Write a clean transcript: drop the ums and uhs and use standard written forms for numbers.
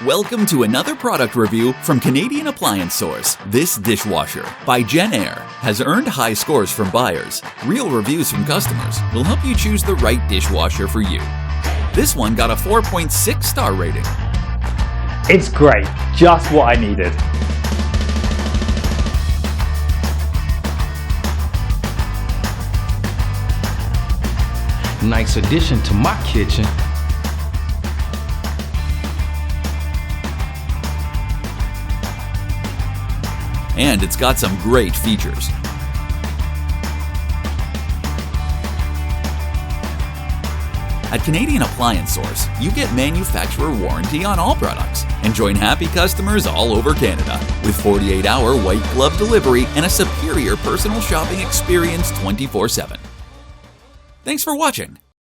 Welcome to another product review from Canadian Appliance Source. This dishwasher by Jenn-Air has earned high scores from buyers. Real reviews from customers will help you choose the right dishwasher for you. This one got a 4.6 star rating. It's great, just what I needed. Nice addition to my kitchen. And it's got some great features. At Canadian Appliance Source, you get manufacturer warranty on all products and join happy customers all over Canada with 48-hour white glove delivery and a superior personal shopping experience 24/7. Thanks for watching.